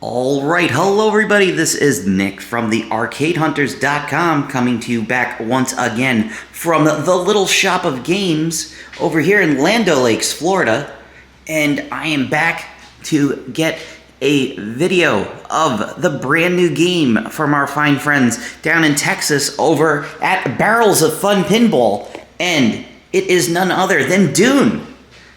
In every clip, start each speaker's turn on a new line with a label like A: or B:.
A: Alright, hello everybody, this is Nick from the ArcadeHunters.com coming to you back once again from the little shop of games over here in Land O'Lakes, Florida. And I am back to get a video of the brand new game from our fine friends down in Texas over at Barrels of Fun Pinball. And it is none other than Dune,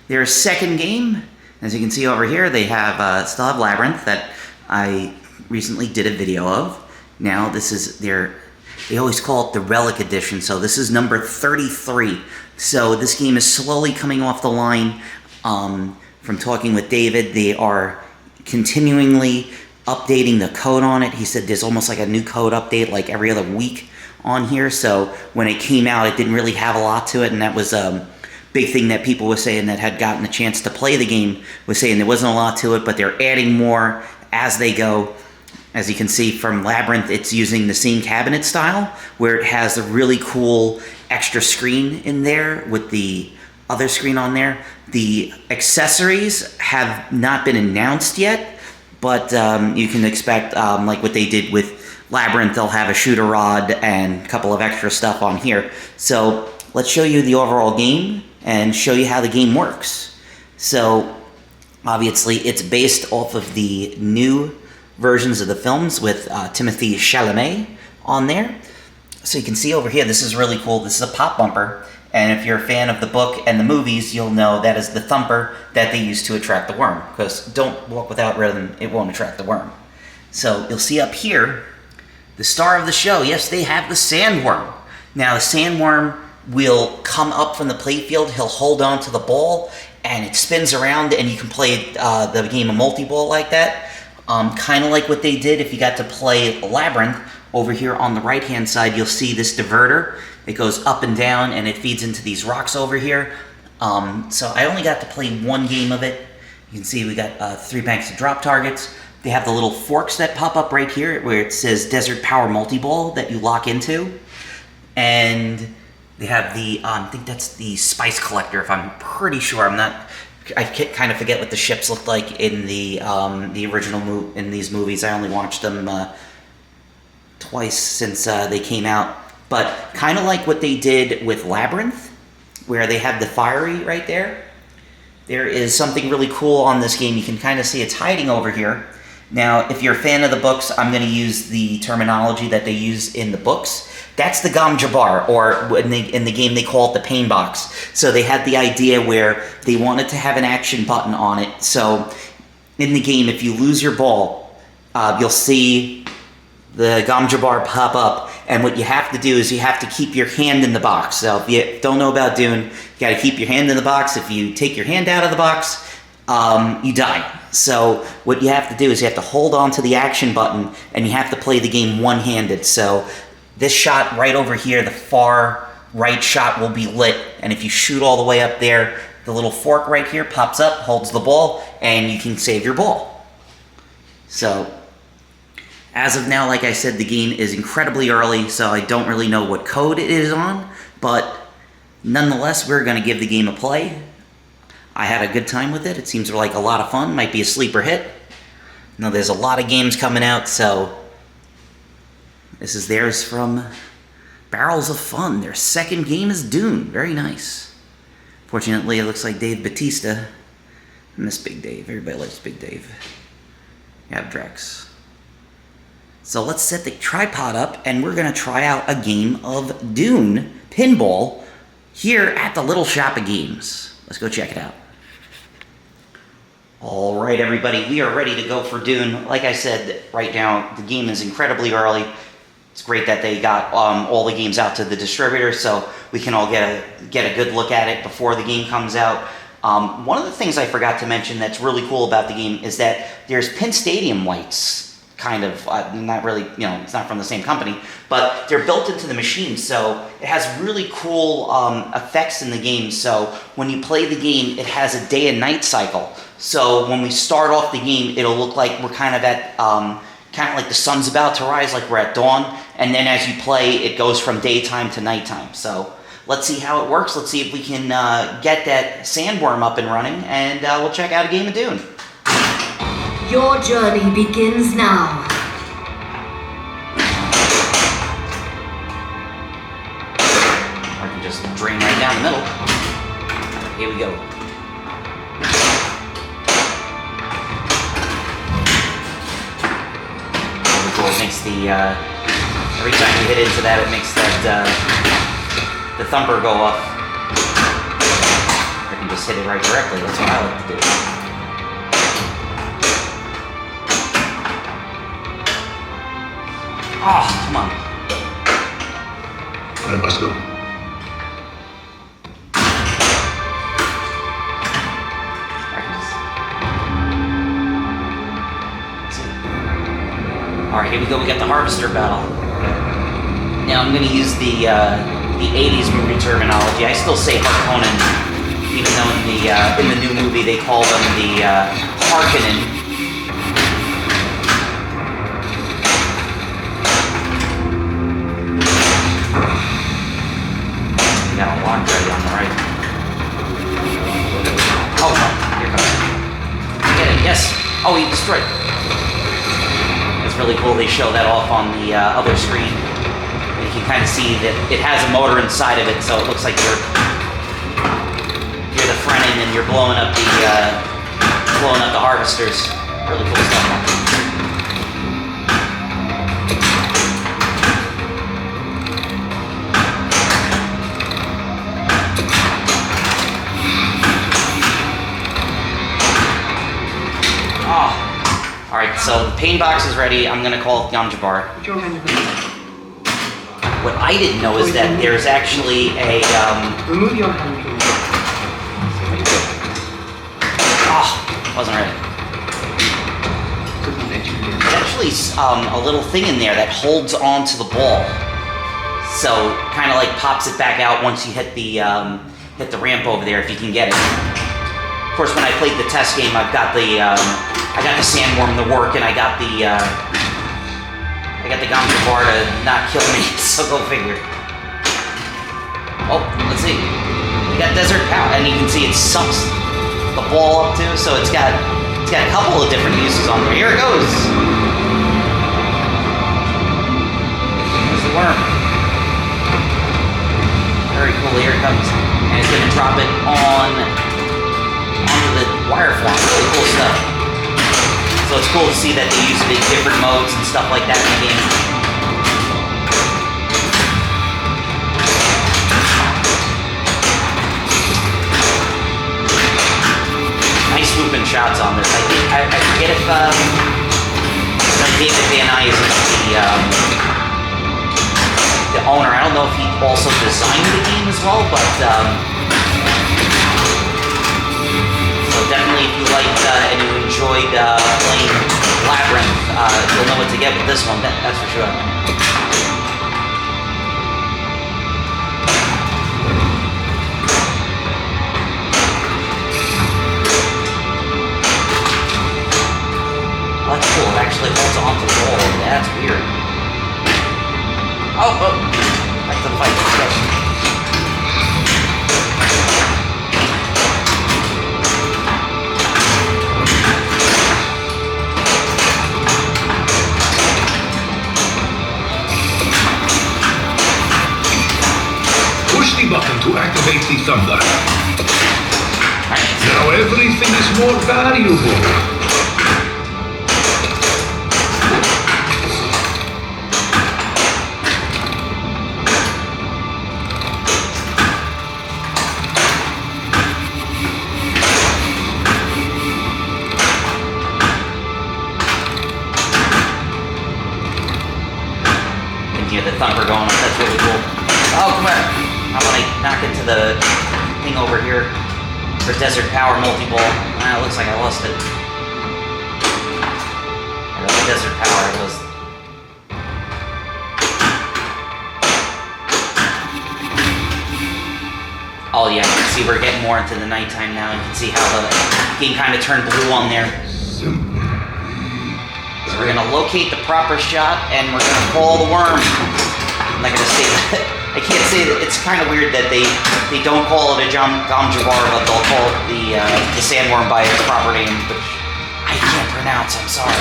A: their second game. As you can see over here, they have still have Labyrinth that I recently did a video of. Now this is they always call it the Relic Edition, so this is number 33. So this game is slowly coming off the line. From talking with David, they are continually updating the code on it. He said there's almost like a new code update like every other week on here. So when it came out, it didn't really have a lot to it, and that was big thing that people were saying that had gotten a chance to play the game, was saying there wasn't a lot to it, but they're adding more as they go. As you can see from Labyrinth, it's using the same cabinet style, where it has a really cool extra screen in there with the other screen on there. The accessories have not been announced yet, but you can expect, like what they did with Labyrinth, they'll have a shooter rod and a couple of extra stuff on here. So let's show you the overall game and show you how the game works. So obviously it's based off of the new versions of the films with Timothée Chalamet on there. So you can see over here, this is really cool. This is a pop bumper, and if you're a fan of the book and the movies, you'll know that is the thumper that they use to attract the worm, because don't walk without rhythm, it won't attract the worm. So you'll see up here, the star of the show, yes, they have the Sandworm. Now the Sandworm will come up from the playfield, he'll hold on to the ball, and it spins around, and you can play the game of multi-ball like that. Kind of like what they did if you got to play Labyrinth. Over here on the right-hand side, you'll see this diverter. It goes up and down, and it feeds into these rocks over here. So I only got to play one game of it. You can see we got 3 banks of drop targets. They have the little forks that pop up right here, where it says Desert Power Multi-Ball that you lock into. And they have the, I think that's the Spice Collector, if I'm pretty sure. I kind of forget what the ships looked like in the original in these movies. I only watched them twice since they came out. But kind of like what they did with Labyrinth, where they have the fiery right there. There is something really cool on this game. You can kind of see it's hiding over here. Now, if you're a fan of the books, I'm going to use the terminology that they use in the books. That's the Gom Jabbar, or in the game they call it the pain box. So they had the idea where they wanted to have an action button on it. So in the game, if you lose your ball, you'll see the Gom Jabbar pop up. And what you have to do is you have to keep your hand in the box. So if you don't know about Dune, you got to keep your hand in the box. If you take your hand out of the box, you die. So what you have to do is you have to hold on to the action button, and you have to play the game one-handed. So this shot right over here, the far right shot, will be lit, and if you shoot all the way up there, the little fork right here pops up, holds the ball, and you can save your ball. So as of now, like I said, the game is incredibly early, so I don't really know what code it is on, but nonetheless, we're going to give the game a play. I had a good time with it. It seems like a lot of fun. Might be a sleeper hit. Now, there's a lot of games coming out, so this is theirs from Barrels of Fun. Their second game is Dune. Very nice. Fortunately, it looks like Dave Bautista. I miss Big Dave. Everybody likes Big Dave. You have Drex. So let's set the tripod up, and we're going to try out a game of Dune Pinball here at the Little Shop of Games. Let's go check it out. All right, everybody, we are ready to go for Dune. Like I said, right now, the game is incredibly early. It's great that they got all the games out to the distributor, so we can all get a good look at it before the game comes out. One of the things I forgot to mention that's really cool about the game is that there's Pin Stadium lights, kind of, not really, it's not from the same company, but they're built into the machine, so it has really cool effects in the game. So when you play the game, it has a day and night cycle. So when we start off the game, it'll look like we're kind of at, kind of like the sun's about to rise, like we're at dawn, and then as you play, it goes from daytime to nighttime. So let's see how it works. Let's see if we can get that Sandworm up and running, and we'll check out a game of Dune.
B: Your journey begins now.
A: I can just drain right down the middle. Here we go. Really cool. It makes the, every time you hit into that, it makes that, the thumper go off. I can just hit it right directly. That's what I like to do. Oh, come on.
C: I must go.
A: Alright, here we go. We got the Harvester battle. Now I'm going to use the 80s movie terminology. I still say Harkonnen, even though in the new movie they call them the Harkonnen. We got a lock ready on the right. Oh no, here comes it. Get it, yes. Oh, he destroyed it. It's really cool. They show that off on the other screen. You can kind of see that it has a motor inside of it, so it looks like you're the Fremen and you're blowing up the harvesters. Really cool stuff. Alright, so the pain box is ready. I'm gonna call Gamjabar. What I didn't know is that there's actually a
D: Remove your hand, please.
A: Wasn't ready. There's actually a little thing in there that holds onto the ball. So kind of like pops it back out once you hit the ramp over there if you can get it. Of course, when I played the test game, I got the Sandworm to work, and I got the Gamjabar to not kill me. So go figure. Oh, let's see. We got Desert Power, and you can see it sucks the ball up too. So it's got a couple of different uses on there. Here it goes. There's the worm. Very cool. Here it comes, and it's gonna drop it onto the wire form. Really cool stuff. So it's cool to see that they use it in different modes and stuff like that in the game. Nice swooping shots on this. I forget if David Van Nuys is the owner. I don't know if he also designed the game as well, but so definitely if you liked and you enjoyed playing Labyrinth, you'll know what to get with this one, that's for sure. Oh, that's cool, it actually holds onto the wall. That's weird. Oh, back to the fight. Let's go.
C: Push the button to activate the thunder. Now everything is more valuable.
A: The thumper going up, that's really cool. Oh, come here. I'm gonna knock into the thing over here for Desert Power multi-ball. Ah, it looks like I lost it. Yeah, that's Desert Power. It was. Oh yeah, you can see we're getting more into the nighttime now. You can see how the game kind of turned blue on there. So we're gonna locate the proper shot, and we're gonna call the worm. I'm not gonna say that. I can't say that. It's kind of weird that they don't call it a Gamjabar, but they'll call it the Sandworm by its proper name. Which I I can't pronounce, I'm sorry.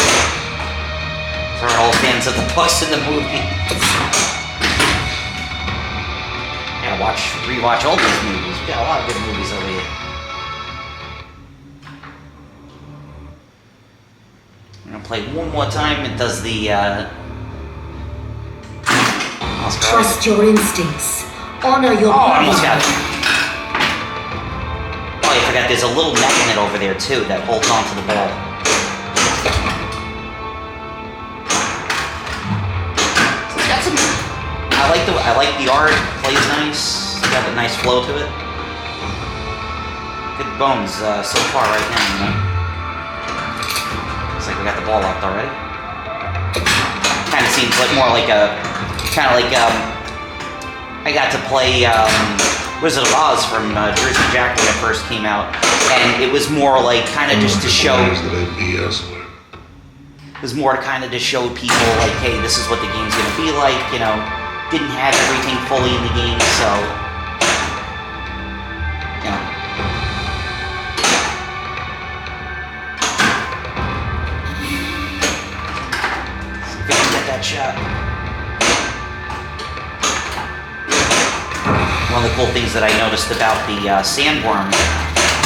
A: For all fans of the books and the movie. Gotta rewatch all these movies. We got a lot of good movies over here. I'm gonna play one more time. It does the,
B: Trust your instincts. Honor your
A: I almost got
B: body.
A: it. Oh, I forgot there's a little magnet over there, too, that holds onto the ball. It's got some... I like the art. Plays nice. It's got a nice flow to it. Good bones so far right now, you know? Looks like we got the ball locked already. Kind of seems like more like a... Kind of like, I got to play Wizard of Oz from Jersey Jack when it first came out, and it was more like kind of just to show. It was more kind of to show people like, hey, this is what the game's gonna be like. You know, didn't have everything fully in the game, so you know. See if we can get that shot. One of the cool things that I noticed about the Sandworm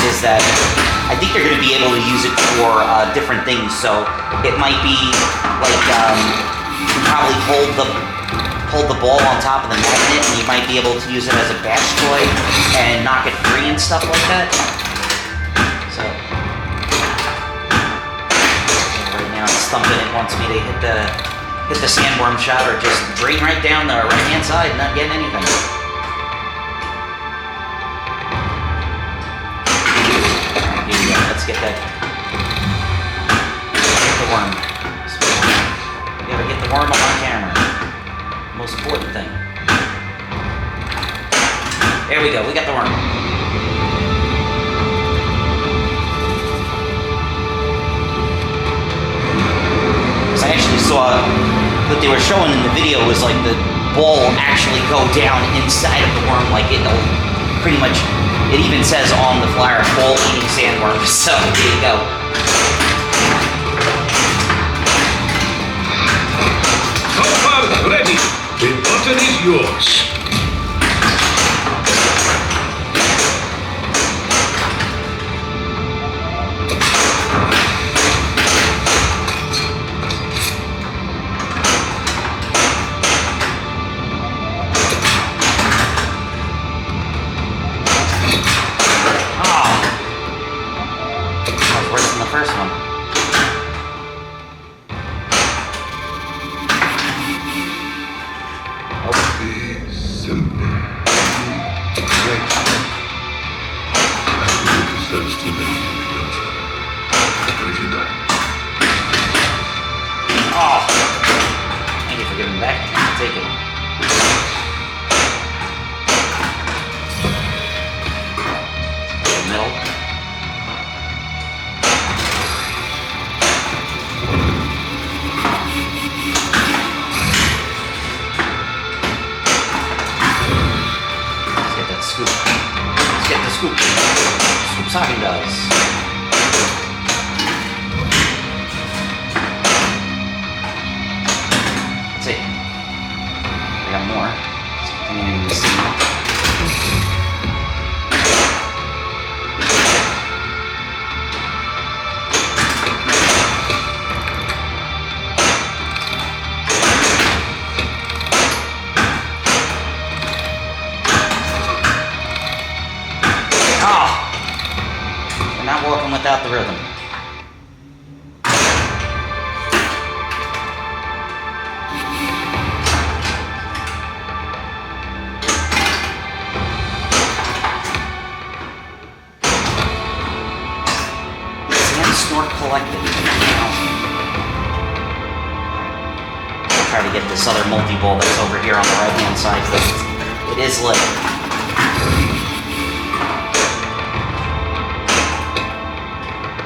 A: is that I think they're going to be able to use it for different things. So it might be like you can probably hold the ball on top of the magnet, and you might be able to use it as a bash toy and knock it free and stuff like that. So right now it's thumping. It wants me to hit the Sandworm shot or just drain right down the right hand side and not get anything. Let's get that. Get the worm. We gotta get the worm up on camera. Most important thing. There we go. We got the worm. Because I actually saw what they were showing in the video was like the ball actually go down inside of the worm, like it'll pretty much. It even says on the flyer, ball-eating sandworm, so there you go.
C: Hopper, ready. The button is yours.
A: Without the rhythm. Sandstorm Collective. I'll try to get this other multi-ball that's over here on the right-hand side, but it is lit.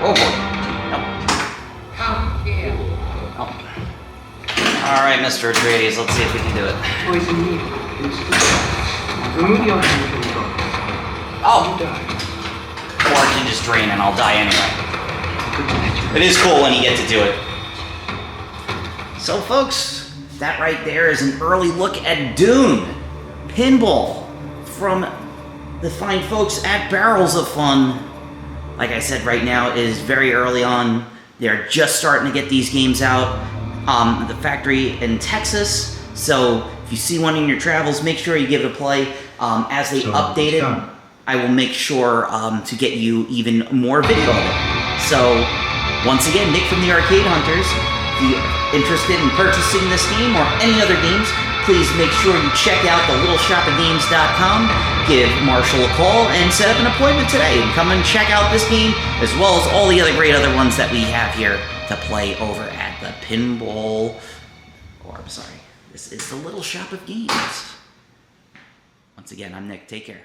A: Oh boy. Nope. Oh. Alright, Mr. Atreides, let's see if we can do it.
D: Poison needle. Remove your hand from the body.
A: Oh! Or I can just drain and I'll die anyway. It is cool when you get to do it. So folks, that right there is an early look at Dune Pinball from the fine folks at Barrels of Fun. Like I said, right now it is very early on. They're just starting to get these games out. The factory in Texas. So if you see one in your travels, make sure you give it a play. As they update it, I will make sure to get you even more video of it. So once again, Nick from the Arcade Hunters. If you're interested in purchasing this game or any other games, please make sure you check out thelittleshopofgames.com, give Marshall a call, and set up an appointment today. And come and check out this game, as well as all the other great other ones that we have here to play over at the Pinball, this is the Little Shop of Games. Once again, I'm Nick. Take care.